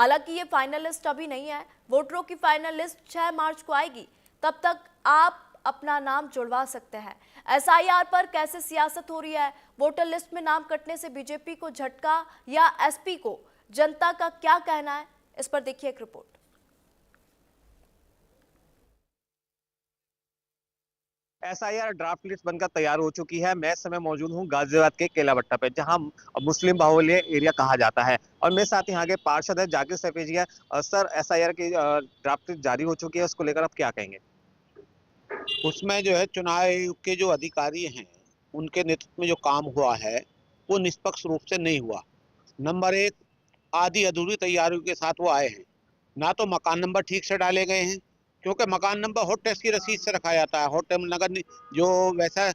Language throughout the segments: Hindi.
हालांकि ये फाइनल लिस्ट अभी नहीं है, वोटरों की फाइनल लिस्ट 6 मार्च को आएगी। तब तक आप अपना नाम जुड़वा सकते हैं। एसआईआर पर कैसे सियासत हो रही है, वोटर लिस्ट में नाम कटने से बीजेपी को झटका या एसपी को, जनता का क्या कहना है, इस पर देखिए एक रिपोर्ट। एसआईआर ड्राफ्ट लिस्ट बनकर तैयार हो चुकी है। मैं इस समय मौजूद हूँ गाजियाबाद के केला भट्टा पे, जहाँ मुस्लिम बाहुल्य एरिया कहा जाता है। और मेरे साथ यहाँ के पार्षद है जाकिर सैफी। सर, एसआईआर की ड्राफ्ट लिस्ट जारी हो चुकी है, उसको लेकर आप क्या कहेंगे? उसमें जो है चुनाव आयोग के जो अधिकारी हैं उनके नेतृत्व में जो काम हुआ है वो निष्पक्ष रूप से नहीं हुआ। नंबर एक, आधी अधूरी तैयारियों के साथ वो आए हैं। ना तो मकान नंबर ठीक से डाले गए हैं, क्योंकि मकान नंबर हॉट टेस्ट की रसीद से रखा जाता है। हॉट नगर जो वैसा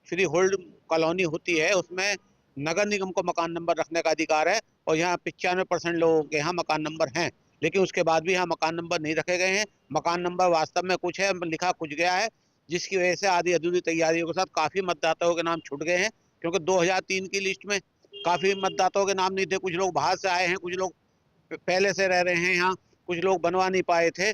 फ्री होल्ड कॉलोनी होती है उसमें नगर निगम को मकान नंबर रखने का अधिकार है, और यहाँ 95% लोगों के यहाँ मकान नंबर हैं, लेकिन उसके बाद भी यहाँ मकान नंबर नहीं रखे गए हैं। मकान नंबर वास्तव में कुछ है, लिखा कुछ गया है, जिसकी वजह से आधी अधूरी तैयारियों के साथ काफी मतदाताओं के नाम छूट गए हैं। क्योंकि 2003 की लिस्ट में काफी मतदाताओं के नाम नहीं थे। कुछ लोग बाहर से आए हैं, कुछ लोग पहले से रह रहे हैं यहाँ, कुछ लोग बनवा नहीं पाए थे।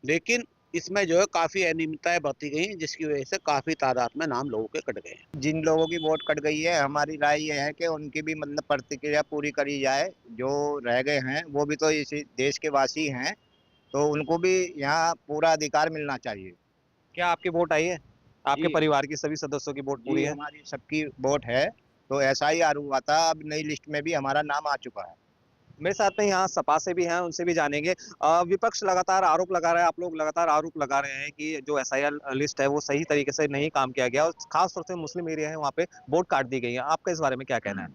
लेकिन इसमें जो है काफी अनियमितताएं बरती गई, जिसकी वजह से काफी तादाद में नाम लोगों के कट गए हैं। जिन लोगों की वोट कट गई है, हमारी राय ये है कि उनकी भी मतलब प्रतिक्रिया पूरी करी जाए। जो रह गए हैं वो भी तो इसी देश के वासी हैं, तो उनको भी यहाँ पूरा अधिकार मिलना चाहिए। क्या आपकी वोट आई है? आपके जी, परिवार की सभी सदस्यों की वोट पूरी जी है? हमारी सबकी वोट है। तो एसआईआर हुआ था, अब नई लिस्ट में भी हमारा नाम आ चुका है। मेरे साथ में यहाँ सपा से भी हैं, उनसे भी जानेंगे। विपक्ष लगातार आरोप लगा रहा है, आप लोग लगातार आरोप लगा रहे हैं कि जो एसआईआर लिस्ट है वो सही तरीके से नहीं काम किया गया, और खास तौर से मुस्लिम एरिया है वहाँ पे वोट काट दी गई है। आपका इस बारे में क्या कहना है?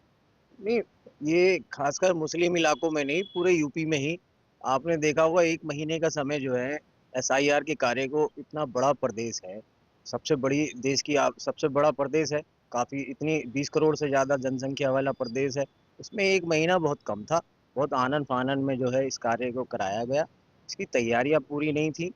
नहीं, ये खासकर मुस्लिम इलाकों में नहीं, पूरे यूपी में ही आपने देखा होगा। 1 महीने का समय जो है एसआईआर के कार्य को, इतना बड़ा प्रदेश है, सबसे बड़ी देश की सबसे बड़ा प्रदेश है, काफी इतनी 20 करोड़ से ज्यादा जनसंख्या वाला प्रदेश है। उसमें 1 महीना बहुत कम था। बहुत आनन फानन में जो है इस कार्य को कराया गया। इसकी तैयारियां पूरी नहीं थी।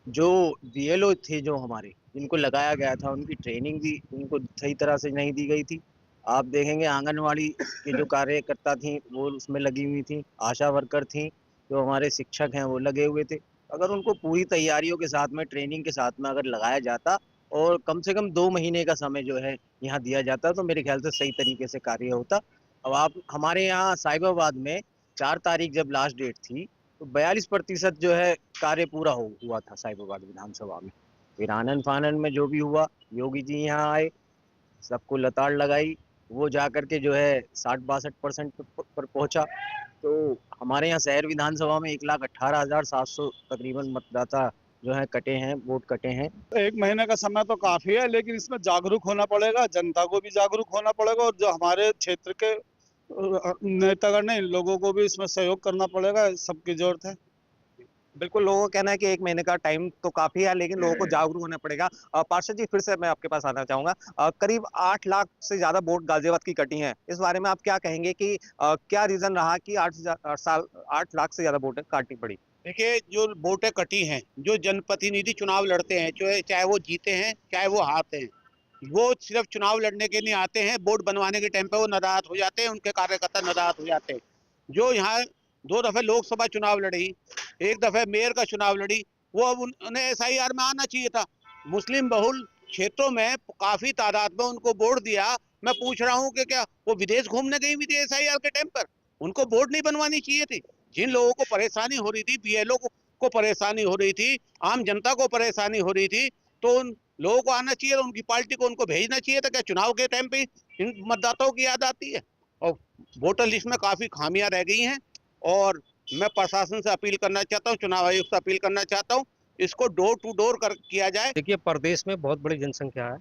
जो बीएलओ थे जो हमारे, जिनको लगाया गया था, उनकी ट्रेनिंग भी उनको सही तरह से नहीं दी गई थी। आप देखेंगे आंगनवाड़ी के जो कार्यकर्ता थी वो उसमें लगी हुई थी, आशा वर्कर थी, जो हमारे शिक्षक हैं वो लगे हुए थे। अगर उनको पूरी तैयारियों के साथ में, ट्रेनिंग के साथ में अगर लगाया जाता और कम से कम 2 महीने का समय जो है यहाँ दिया जाता, तो मेरे ख्याल से सही तरीके से कार्य होता। अब आप हमारे यहाँ साहिबाबाद में 4 तारीख जब लास्ट डेट थी, तो 42% जो है कार्य पूरा हुआ था साहिबाबाद विधानसभा में। फिर आनन फानन में जो भी हुआ, योगी जी यहाँ आए, सबको लताड़ लगाई, वो जा करके जो है 60-62% पर पहुंचा। तो हमारे यहाँ शहर विधानसभा में 1,18,700 तकरीबन मतदाता जो है कटे हैं, वोट कटे हैं। 1 महीने का समय तो काफी है, लेकिन इसमें जागरूक होना पड़ेगा, जनता को भी जागरूक होना पड़ेगा, और जो हमारे क्षेत्र के नेतागण ने, इन लोगों को भी इसमें सहयोग करना पड़ेगा। सबकी जरूरत है। बिल्कुल, लोगों का कहना है कि 1 महीने का टाइम तो काफी है, लेकिन लोगों को जागरूक होना पड़ेगा। पार्षद जी, फिर से मैं आपके पास आना चाहूंगा। करीब 8 लाख से ज्यादा वोट गाजियाबाद की कटी हैं। इस बारे में आप क्या कहेंगे कि क्या रीजन रहा कि 8 लाख से ज्यादा वोट काटनी पड़ी? देखिए, जो वोटें कटी हैं, जो जनप्रतिनिधि चुनाव लड़ते हैं, चाहे वो जीते हैं चाहे वो हारते हैं, वो सिर्फ चुनाव लड़ने के लिए आते हैं। वोट बनवाने के टाइम पे वो नाराज हो जाते हैं, उनके कार्यकर्ता नाराज हो जाते हैं। जो यहाँ 2 दफे लोकसभा चुनाव लड़ी, एक दफे मेयर का चुनाव लड़ी, वो अब उन्हें एसआईआर में आना चाहिए था। मुस्लिम बहुल क्षेत्रों में काफी तादाद में उनको वोट दिया। मैं पूछ रहा हूँ कि क्या वो विदेश घूमने गई हुई थी एसआईआर के टाइम पर? उनको वोट नहीं बनवानी चाहिए थी? जिन लोगों को परेशानी हो रही थी, बीएलओ को परेशानी हो रही थी, आम जनता को परेशानी हो रही थी, तो उन लोगों को आना चाहिए, उनकी पार्टी को उनको भेजना चाहिए था। क्या चुनाव के टाइम पे इन मतदाताओं की याद आती है? और वोटर लिस्ट में काफी खामियां रह गई हैं, और मैं प्रशासन से अपील करना चाहता हूँ, चुनाव आयोग से अपील करना चाहता हूँ, इसको डोर टू डोर किया जाए। देखिए, प्रदेश में बहुत बड़ी जनसंख्या है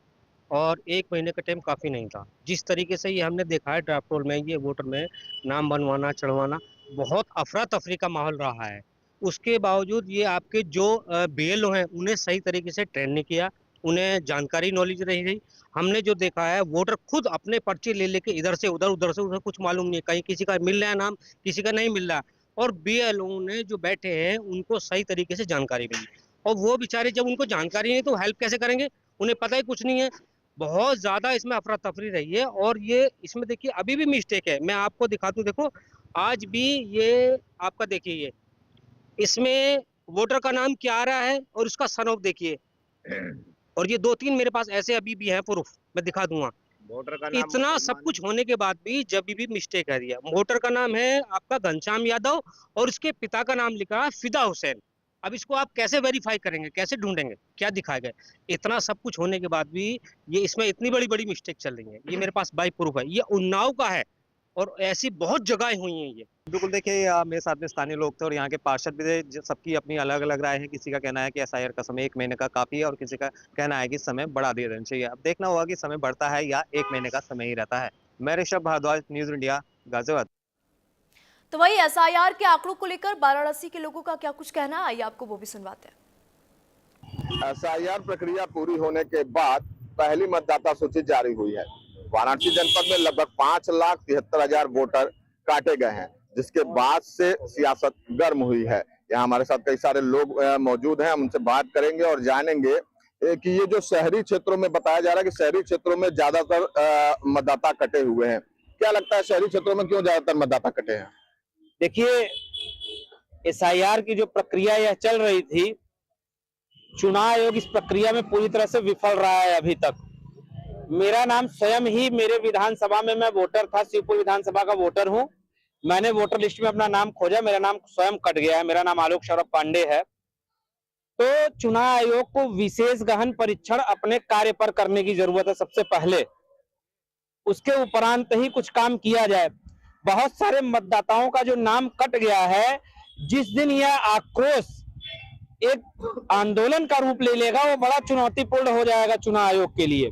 और 1 महीने का टाइम काफ़ी नहीं था। जिस तरीके से ये हमने देखा है ड्राफ्ट रोल में, ये वोटर में नाम बनवाना चढ़वाना, बहुत अफरा तफरी का माहौल रहा है। उसके बावजूद ये आपके जो बीएलओ हैं उन्हें सही तरीके से ट्रेन नहीं किया, उन्हें जानकारी नॉलेज नहीं रही। हमने जो देखा है, वोटर खुद अपने पर्चे ले लेके इधर से उधर, उधर से उधर, कुछ मालूम नहीं है, कहीं किसी का मिल रहा है नाम, किसी का नहीं मिल रहा है। और बीएलओ ने जो बैठे हैं उनको सही तरीके से जानकारी मिली, और वो बेचारे जब उनको जानकारी नहीं तो हेल्प कैसे करेंगे, उन्हें पता ही कुछ नहीं है। बहुत ज्यादा इसमें अफरा तफरी रही है, और ये इसमें देखिए अभी भी मिस्टेक है। मैं आपको दिखा दूं, देखो आज भी ये आपका देखिए, ये इसमें वोटर का नाम क्या आ रहा है और उसका सन ऑफ देखिए, और ये 2-3 मेरे पास ऐसे अभी भी हैं प्रूफ, मैं दिखा दूंगा। वोटर का इतना सब कुछ होने के बाद भी जब भी मिस्टेक है दिया, वोटर का नाम है आपका घनश्याम यादव और उसके पिता का नाम लिखा है फिदा हुसैन। अब इसको आप कैसे वेरीफाई करेंगे, कैसे ढूंढेंगे, क्या दिखाएगा? इतना सब कुछ होने के बाद भी ये इसमें इतनी बड़ी बड़ी मिस्टेक चल रही है। ये मेरे पास बाई प्रूफ है, ये उन्नाव का है और ऐसी बहुत जगह हुई हैं ये। बिल्कुल देखिए, मेरे साथ में स्थानीय लोग थे और यहाँ के पार्षद भी थे। सबकी अपनी अलग अलग राय है। किसी का कहना है कि एसआईआर का समय 1 महीने का काफी है और किसी का कहना है कि समय बढ़ा दिया जाना चाहिए। अब देखना होगा कि समय बढ़ता है या 1 महीने का समय ही रहता है। मैं ऋषभ भारद्वाज, न्यूज इंडिया, गाजियाबाद। तो वही एसआईआर के आंकड़ों को लेकर वाराणसी के लोगों का क्या कुछ कहना है, आइए आपको वो भी सुनवाते हैं। एसआईआर प्रक्रिया पूरी होने के बाद पहली मतदाता सूची जारी हुई है। वाराणसी जनपद में लगभग 5,73,000 वोटर काटे गए हैं, जिसके बाद से सियासत गर्म हुई है। यहाँ हमारे साथ कई सारे लोग मौजूद हैं, हम उनसे बात करेंगे और जानेंगे कि ये जो शहरी क्षेत्रों में बताया जा रहा है कि शहरी क्षेत्रों में ज्यादातर मतदाता कटे हुए हैं। क्या लगता है शहरी क्षेत्रों में क्यों ज्यादातर मतदाता कटे हैं? देखिए, एसआईआर की जो प्रक्रिया यह चल रही थी, चुनाव आयोग इस प्रक्रिया में पूरी तरह से विफल रहा है अभी तक। मेरा नाम स्वयं ही मेरे विधानसभा में, मैं वोटर था, शिवपुर विधानसभा का वोटर हूं। मैंने वोटर लिस्ट में अपना नाम खोजा, मेरा नाम स्वयं कट गया है। मेरा नाम आलोक सौरभ पांडे है। तो चुनाव आयोग को विशेष गहन परीक्षण अपने कार्य पर करने की जरूरत है सबसे पहले, उसके उपरांत ही कुछ काम किया जाए। बहुत सारे मतदाताओं का जो नाम कट गया है, जिस दिन यह आक्रोश एक आंदोलन का रूप ले लेगा, वो बड़ा चुनौतीपूर्ण हो जाएगा चुनाव आयोग के लिए।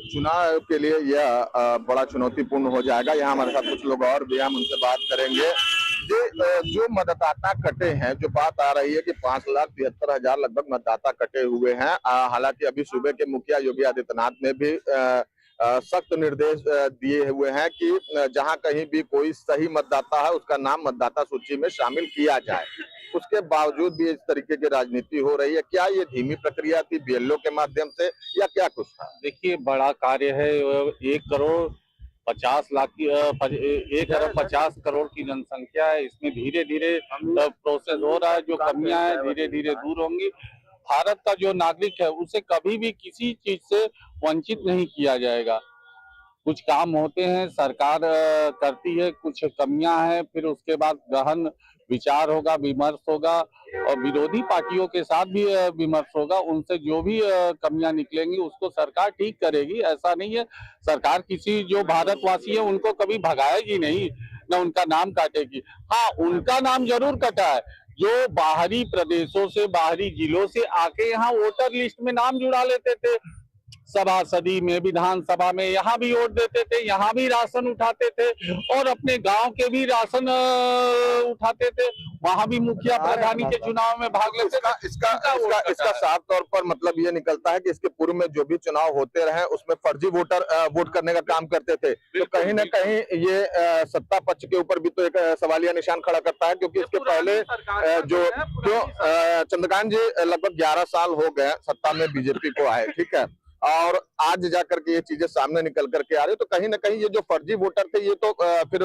चुनाव आयोग के लिए यह बड़ा चुनौतीपूर्ण हो जाएगा। यहाँ हमारे साथ कुछ लोग और भी, हम उनसे बात करेंगे। जो मतदाता कटे हैं, जो बात आ रही है कि 5,73,000 लगभग मतदाता कटे हुए हैं। हालांकि अभी सूबे के मुखिया योगी आदित्यनाथ ने भी सख्त निर्देश दिए हुए हैं कि जहां कहीं भी कोई सही मतदाता है उसका नाम मतदाता सूची में शामिल किया जाए। उसके बावजूद भी इस तरीके की राजनीति हो रही है। क्या ये धीमी प्रक्रिया थी बीएलओ के माध्यम से या क्या कुछ था? देखिए, बड़ा कार्य है। 1,50,00,000 की 1,50,00,000 की जनसंख्या है। इसमें धीरे धीरे प्रोसेस हो रहा है। जो कमियां हैं धीरे धीरे दूर होंगी। भारत का जो नागरिक है उसे कभी भी किसी चीज से वंचित नहीं किया जाएगा। कुछ काम होते हैं, सरकार करती है, कुछ कमियां हैं, फिर उसके बाद गहन विचार होगा, विमर्श होगा और विरोधी पार्टियों के साथ भी विमर्श होगा। उनसे जो भी कमियां निकलेंगी उसको सरकार ठीक करेगी। ऐसा नहीं है सरकार किसी जो भारतवासी है उनको कभी भगाएगी नहीं, न उनका नाम काटेगी। हाँ, उनका नाम जरूर कटा है जो बाहरी प्रदेशों से, बाहरी जिलों से आके यहाँ वोटर लिस्ट में नाम जुड़ा लेते थे। सभासदी में, विधानसभा में, यहाँ भी वोट देते थे, यहाँ भी राशन उठाते थे और अपने गांव के भी राशन उठाते थे। वहाँ भी मुखिया प्रधानी के चुनाव में भाग लेते थे। इसका साफ तौर पर मतलब ये निकलता है कि इसके पूर्व में जो भी चुनाव होते रहे उसमें फर्जी वोटर वोट करने का काम करते थे। तो कहीं ना कहीं ये सत्ता पक्ष के ऊपर भी तो एक सवालिया निशान खड़ा करता है, क्योंकि इसके पहले चंद्रकांत जी लगभग 11 साल हो गए सत्ता में बीजेपी को आए, ठीक है, और आज जाकर के ये चीजें सामने निकल करके आ रही है। तो कहीं ना कहीं ये जो फर्जी वोटर थे ये तो फिर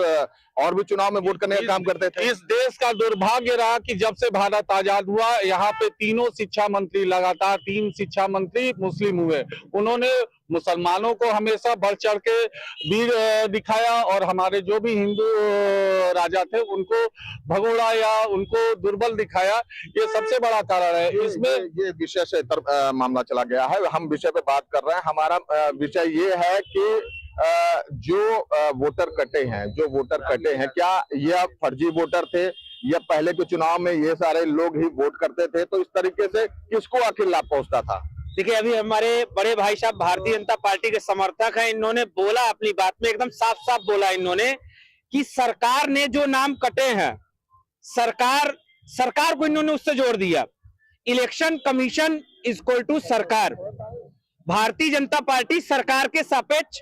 और भी चुनाव में वोट करने का काम करते थे। इस देश का दुर्भाग्य रहा कि जब से भारत आजाद हुआ, यहाँ पे तीनों शिक्षा मंत्री, लगातार 3 शिक्षा मंत्री मुस्लिम हुए। उन्होंने मुसलमानों को हमेशा बढ़ चढ़ के वीर दिखाया और हमारे जो भी हिंदू राजा थे उनको भगोड़ा या उनको दुर्बल दिखाया। ये सबसे बड़ा कारण है। इसमें ये विषय से मामला चला गया है। हम विषय पे बात कर रहे हैं। हमारा विषय ये है कि जो वोटर कटे हैं, क्या यह फर्जी वोटर थे या पहले के चुनाव में ये सारे लोग ही वोट करते थे? तो इस तरीके से किसको आखिर लाभ पहुंचता था? देखिए, अभी हमारे बड़े भाई साहब भारतीय जनता पार्टी के समर्थक हैं। इन्होंने बोला, अपनी बात में एकदम साफ साफ बोला इन्होंने कि सरकार ने जो नाम कटे हैं, सरकार को इन्होंने उससे जोड़ दिया। इलेक्शन कमीशन इक्वल टू सरकार। भारतीय जनता पार्टी सरकार के सापेक्ष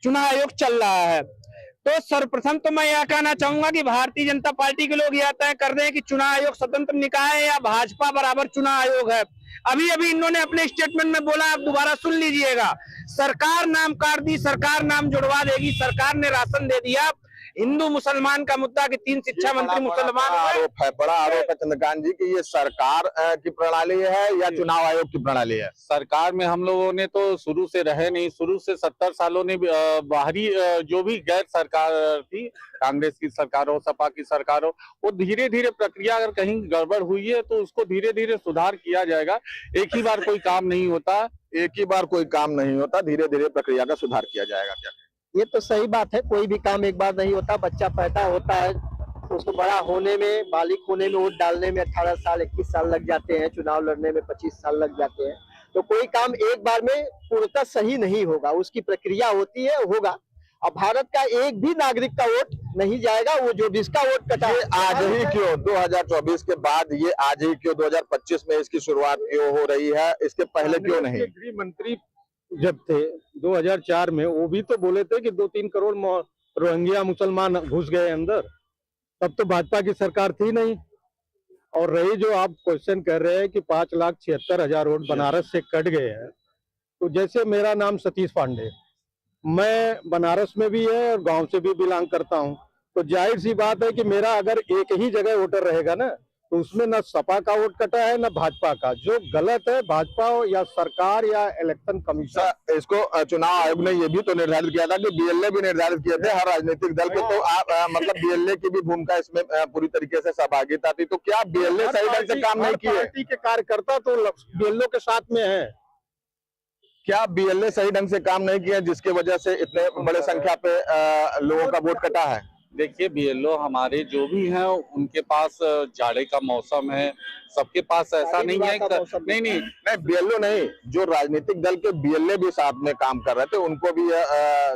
चुनाव आयोग चल रहा है। तो सर्वप्रथम तो मैं यह कहना चाहूंगा कि भारतीय जनता पार्टी के लोग यह तय कर रहे हैं कि चुनाव आयोग स्वतंत्र निकाय है या भाजपा बराबर चुनाव आयोग है। अभी अभी इन्होंने अपने स्टेटमेंट में बोला, आप दोबारा सुन लीजिएगा, सरकार नाम काट दी, सरकार नाम जुड़वा देगी, सरकार ने राशन दे दिया। हिंदू मुसलमान का मुद्दा कि 3 शिक्षा मंत्री मुसलमान हुए। आरोप है, बड़ा आरोप है चंद्रकांत जी कि ये सरकार की प्रणाली है या चुनाव आयोग की प्रणाली है। सरकार में हम लोगों ने तो शुरू से रहे नहीं, शुरू से 70 सालों ने बाहरी जो भी गैर सरकार थी, कांग्रेस की सरकार हो, सपा की सरकार हो, वो धीरे धीरे प्रक्रिया अगर कहीं गड़बड़ हुई है तो उसको धीरे धीरे सुधार किया जाएगा। एक ही बार कोई काम नहीं होता, धीरे धीरे प्रक्रिया का सुधार किया जाएगा। क्या ये तो सही बात है, कोई भी काम एक बार नहीं होता। बच्चा पैदा होता है, उसको बड़ा होने में, बालिग होने में, वोट डालने में 18 साल 21 साल लग जाते हैं, चुनाव लड़ने में 25 साल लग जाते हैं। तो कोई काम एक बार में पूर्णतः सही नहीं होगा, उसकी प्रक्रिया होती है, होगा। अब भारत का एक भी नागरिक का वोट नहीं जाएगा, वो जो जिसका वोट कटा ये आज ही क्यों 2024 के बाद, ये आज ही क्यों 2025 में इसकी शुरुआत क्यों हो रही है, इसके पहले क्यों नहीं? गृह मंत्री जब थे 2004 में, वो भी तो बोले थे कि 2-3 करोड़ रोहिंग्या मुसलमान घुस गए अंदर, तब तो भाजपा की सरकार थी नहीं। और रही जो आप क्वेश्चन कर रहे हैं कि 5,76,000 वोट बनारस से कट गए हैं, तो जैसे मेरा नाम सतीश पांडे, मैं बनारस में भी है और गांव से भी बिलोंग करता हूं, तो जाहिर सी बात है कि मेरा अगर एक ही जगह वोटर रहेगा ना, तो उसमें न सपा का वोट कटा है न भाजपा का। जो गलत है भाजपा या सरकार या इलेक्शन कमीशन, इसको चुनाव आयोग ने ये भी तो निर्धारित किया था कि बीएलए भी निर्धारित किए थे हर राजनीतिक दल के, तो आप मतलब बीएलए की भी भूमिका इसमें पूरी तरीके से सहभागिता थी, तो क्या बीएलए सही ढंग से काम नहीं किए? पार्टी के कार्यकर्ता तो बीएलओ के साथ में है, क्या बीएलए सही ढंग से काम नहीं किया जिसकी वजह से इतने बड़े संख्या पे लोगों का वोट कटा है? देखिए बीएलओ हमारे जो भी हैं उनके पास जाड़े का मौसम है, सबके पास ऐसा नहीं है। नहीं बीएलओ नहीं, जो राजनीतिक दल के बीएलए भी साथ में काम कर रहे थे उनको भी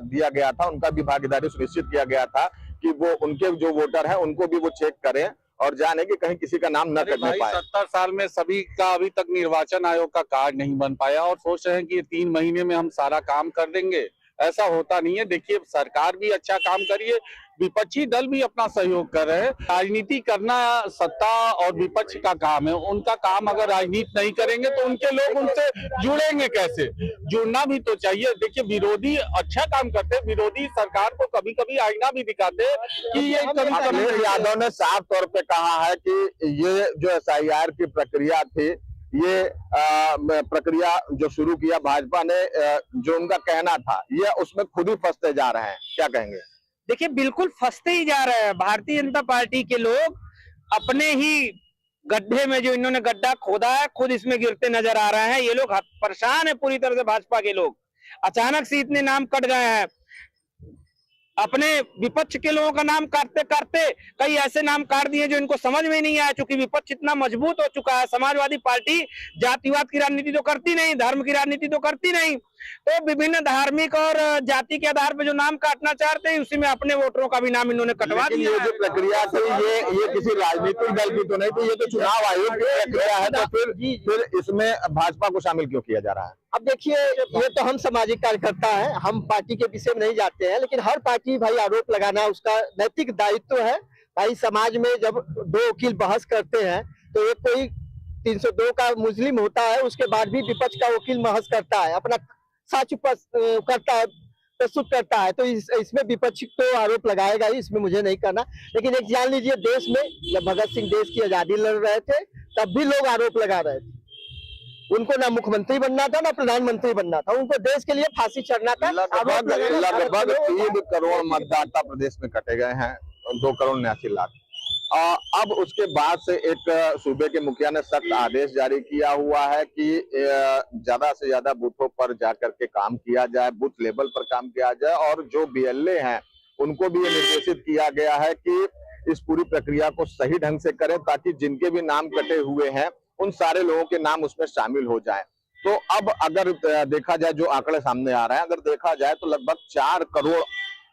दिया गया था, उनका भी भागीदारी सुनिश्चित किया गया था कि वो उनके जो वोटर हैं उनको भी वो चेक करें और जाने कि कहीं किसी का नाम न कटने पाए। 70 साल में सभी का अभी तक निर्वाचन आयोग का कार्ड नहीं बन पाया और सोच रहे हैं कि 3 महीने में हम सारा काम कर देंगे, ऐसा होता नहीं है। देखिए सरकार भी अच्छा काम करिए, विपक्षी दल भी अपना सहयोग कर रहे हैं। राजनीति करना सत्ता और विपक्ष का काम है, उनका काम अगर राजनीति नहीं करेंगे तो उनके लोग उनसे जुड़ेंगे कैसे? जुड़ना भी तो चाहिए। देखिए विरोधी अच्छा काम करते हैं, विरोधी सरकार को कभी कभी आईना भी दिखाते हैं कि ये अखिलेश यादव ने साफ तौर पे कहा है कि ये जो एसआईआर की प्रक्रिया थी, ये प्रक्रिया जो शुरू किया भाजपा ने, जो उनका कहना था, ये उसमें खुद ही फंसते जा रहे हैं। क्या कहेंगे? देखिए बिल्कुल फंसते ही जा रहे हैं। भारतीय जनता पार्टी के लोग अपने ही गड्ढे में, जो इन्होंने गड्ढा खोदा है, खुद इसमें गिरते नजर आ रहे हैं। ये लोग परेशान है पूरी तरह से, भाजपा के लोग। अचानक से इतने नाम कट गए हैं, अपने विपक्ष के लोगों का नाम काटते काटते कई ऐसे नाम काट दिए जो इनको समझ में नहीं आया, क्योंकि विपक्ष इतना मजबूत हो चुका है। समाजवादी पार्टी जातिवाद की राजनीति तो करती नहीं, धर्म की राजनीति तो करती नहीं, तो विभिन्न धार्मिक और जाति के आधार पर जो नाम काटना चाहते हैं उसी में अपने वोटरों का भी नाम इन्होंने कटवा दिया। ये जो प्रक्रिया थी ये किसी राजनीतिक दल की तो नहीं थी, ये तो चुनाव आयोग की प्रक्रिया है, तो फिर इसमें भाजपा को शामिल क्यों किया जा रहा है? अब देखिए, ये तो हम सामाजिक कार्यकर्ता हैं, हम पार्टी के विषय में नहीं जाते हैं, लेकिन हर पार्टी भाई आरोप लगाना उसका नैतिक दायित्व है। भाई समाज में जब 2 वकील बहस करते हैं तो एक कोई 302 का मुस्लिम होता है, उसके बाद भी विपक्ष का वकील बहस करता है, अपना साक्ष्य करता है, प्रस्तुत करता है, तो इसमें विपक्ष को आरोप लगाएगा ही, इसमें मुझे नहीं करना। लेकिन एक जान लीजिए, देश में जब भगत सिंह देश की आजादी लड़ रहे थे तब भी लोग आरोप लगा रहे थे। उनको ना मुख्यमंत्री बनना था ना प्रधानमंत्री बनना था, उनको देश के लिए फांसी चढ़ना था। लगभग 3 करोड़ मतदाता प्रदेश में कटे गए हैं, 2 करोड़ 89 लाख। अब उसके बाद से एक सूबे के मुखिया ने सख्त आदेश जारी किया हुआ है कि ज्यादा से ज्यादा बूथों पर जाकर के काम किया जाए, बूथ लेवल पर काम किया जाए, और जो बीएलए हैं उनको भी ये निर्देशित किया गया है कि इस पूरी प्रक्रिया को सही ढंग से करें, ताकि जिनके भी नाम कटे हुए हैं उन सारे लोगों के नाम उसमें शामिल हो जाएं। तो अब अगर देखा जाए, जो आंकड़े सामने आ रहे हैं, अगर देखा जाए तो लगभग 4 करोड़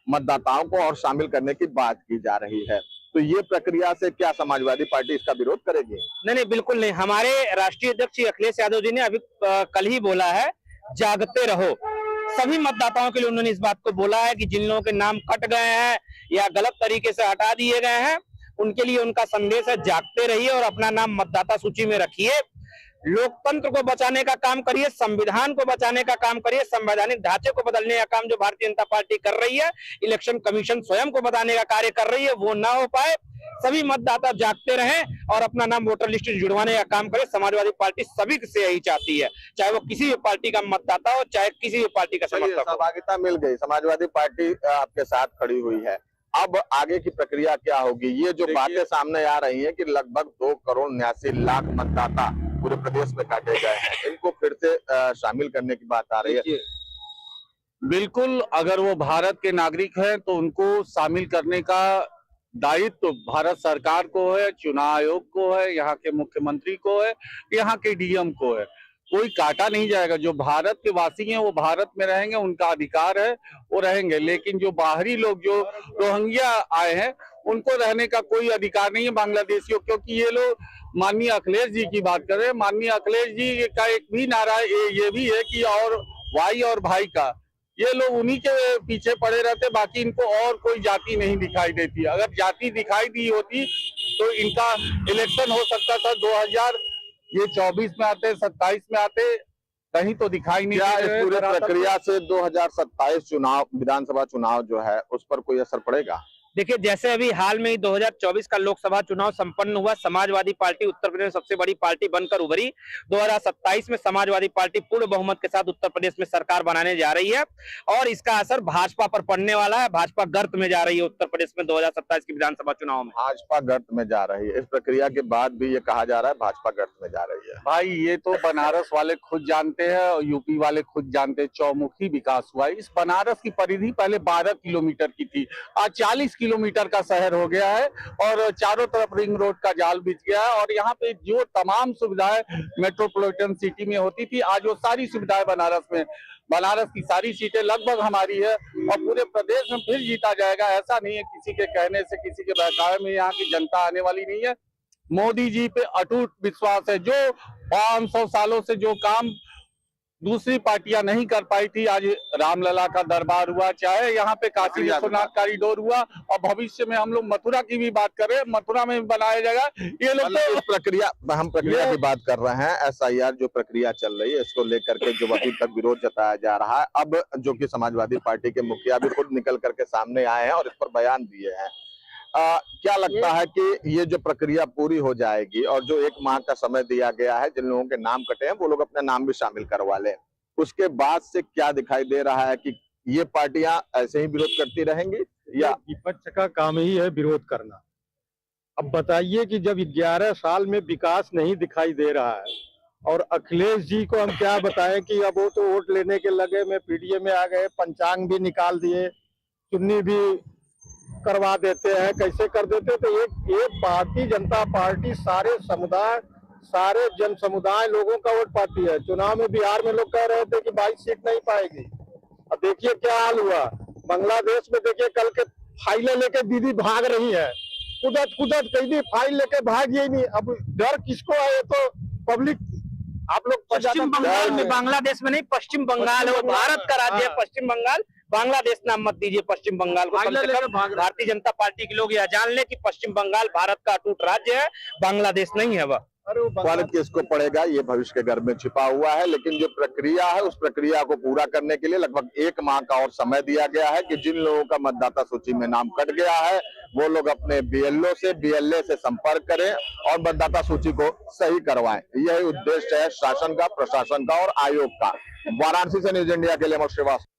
मतदाताओं को और शामिल करने की बात की जा रही है। तो ये प्रक्रिया से क्या समाजवादी पार्टी इसका विरोध करेगी? नहीं, बिल्कुल नहीं। हमारे राष्ट्रीय अध्यक्ष अखिलेश यादव जी ने अभी कल ही बोला है, जागते रहो। सभी मतदाताओं के लिए उन्होंने इस बात को बोला है कि जिन लोगों के नाम कट गए हैं या गलत तरीके से हटा दिए गए हैं, उनके लिए उनका संदेश है, जागते रहिए और अपना नाम मतदाता सूची में रखिए। लोकतंत्र को बचाने का काम करिए, संविधान को बचाने का काम करिए, संवैधानिक ढांचे को बदलने का काम जो भारतीय जनता पार्टी कर रही है, इलेक्शन कमीशन स्वयं को बताने का कार्य कर रही है, वो ना हो पाए। सभी मतदाता जागते रहें और अपना नाम वोटर लिस्ट में जुड़वाने का काम करें। समाजवादी पार्टी सभी से यही चाहती है, चाहे वो किसी भी पार्टी का मतदाता हो, चाहे किसी भी पार्टी का समर्थक हो। सहभागिता मिल गई, समाजवादी पार्टी आपके साथ खड़ी हुई है। अब आगे की प्रक्रिया क्या होगी? ये जो बातें सामने आ रही हैं कि लगभग 2,79,00,000 मतदाता पूरे प्रदेश में काटे गए हैं, इनको फिर से शामिल करने की बात आ रही है। बिल्कुल, अगर वो भारत के नागरिक हैं तो उनको शामिल करने का दायित्व तो भारत सरकार को है, चुनाव आयोग को है, यहाँ के मुख्यमंत्री को है, यहाँ के डीएम को है। कोई काटा नहीं जाएगा। जो भारत के वासी हैं वो भारत में रहेंगे, उनका अधिकार है, वो रहेंगे। लेकिन जो बाहरी लोग, जो रोहिंग्या आए हैं, उनको रहने का कोई अधिकार नहीं है बांग्लादेशियों, क्योंकि ये लोग माननीय अखिलेश जी की बात कर रहे हैं। माननीय अखिलेश जी का एक भी नारा ये भी है कि और भाई और भाई का, ये लोग उन्हीं के पीछे पड़े रहते, बाकी इनको और कोई जाति नहीं दिखाई देती। अगर जाति दिखाई दी होती तो इनका इलेक्शन हो सकता था 2024 में आते, 27 में आते, कहीं तो दिखाई नहीं। क्या इस पूरी प्रक्रिया से 2027 चुनाव, विधानसभा चुनाव जो है उस पर कोई असर पड़ेगा? देखिए, जैसे अभी हाल में ही 2024 का लोकसभा चुनाव संपन्न हुआ, समाजवादी पार्टी उत्तर प्रदेश में सबसे बड़ी पार्टी बनकर उभरी। 2027 में समाजवादी पार्टी पूर्ण बहुमत के साथ उत्तर प्रदेश में सरकार बनाने जा रही है और इसका असर भाजपा पर पड़ने वाला है। भाजपा गर्त में जा रही है उत्तर प्रदेश में 2027 की विधानसभा चुनाव में। भाजपा गर्त में जा रही है, इस प्रक्रिया के बाद भी ये कहा जा रहा है भाजपा गर्त में जा रही है। भाई, ये तो बनारस वाले खुद जानते हैं और यूपी वाले खुद जानते हैं। चौमुखी विकास हुआ है। इस बनारस की परिधि पहले 12 किलोमीटर की थी, आज 40 किलोमीटर का शहर हो गया है और चारों तरफ रिंग रोड का जाल बिछ गया है। और यहाँ पे जो तमाम सुविधाएं मेट्रोपॉलिटन सिटी में होती थी, आज वो सारी सुविधाएं बनारस में, बनारस की सारी सीटें लगभग हमारी है और पूरे प्रदेश में फिर जीता जाएगा। ऐसा नहीं है किसी के कहने से, किसी के बहकावे में यहाँ की जनता आने वाली नहीं है। मोदी जी पे अटूट विश्वास है। जो 500 सालों से जो काम दूसरी पार्टियां नहीं कर पाई थी, आज रामलला का दरबार हुआ, चाहे यहाँ पे काशी विश्वनाथ कॉरिडोर हुआ और भविष्य में हम लोग मथुरा की भी बात कर रहे हैं, मथुरा में बनाया जाएगा। ये लोग तो इस प्रक्रिया, हम प्रक्रिया की बात कर रहे हैं, एसआईआर जो प्रक्रिया चल रही है इसको लेकर के जो अभी तक विरोध जताया जा रहा है, अब जो कि समाजवादी पार्टी के मुखिया भी खुद निकल करके सामने आए हैं और इस पर बयान दिए हैं। क्या लगता है कि ये जो प्रक्रिया पूरी हो जाएगी और जो 1 माह का समय दिया गया है, जिन लोगों के नाम कटे हैं वो लोग अपने नाम भी शामिल करवा लें, उसके बाद से क्या दिखाई दे रहा है कि ये पार्टियां ऐसे ही विरोध करती रहेंगी या? विपक्ष का काम ही है विरोध करना। अब बताइए कि जब 11 साल में विकास नहीं दिखाई दे रहा है और अखिलेश जी को हम क्या बताएं कि अब वो तो वोट लेने के लगे में पीडीए में आ गए, पंचांग भी निकाल दिए, चुन्नी भी करवा देते हैं, कैसे कर देते। तो एक भारतीय जनता पार्टी सारे समुदाय, सारे जन समुदाय लोगों का वोट पाती है। चुनाव में बिहार में लोग कह रहे थे कि 22 सीट नहीं पाएगी, अब देखिए क्या हाल हुआ। बांग्लादेश में देखिए कल के फाइलें लेके दीदी भाग रही है, कुदत कहीं फाइल लेके भाग ही नहीं। अब डर किसको है? तो पब्लिक, आप लोग पश्चिम बंगाल में, बांग्लादेश में नहीं, पश्चिम बंगाल है, वो भारत का राज्य है पश्चिम बंगाल। बांग्लादेश नाम मत दीजिए पश्चिम बंगाल को। कम से कम भारतीय जनता पार्टी के लोग यह जान ले कि पश्चिम बंगाल भारत का अटूट राज्य है, बांग्लादेश नहीं है वह। वालिद किसको पड़ेगा ये भविष्य के गर्भ में छिपा हुआ है, लेकिन जो प्रक्रिया है उस प्रक्रिया को पूरा करने के लिए लगभग 1 माह का और समय दिया गया है कि जिन लोगों का मतदाता सूची में नाम कट गया है वो लोग अपने बीएलओ से, बीएलए से संपर्क करें और मतदाता सूची को सही करवाएं। यही उद्देश्य है शासन का, प्रशासन का और आयोग का। वाराणसी से न्यूज इंडिया के लिए श्रीवास्तव।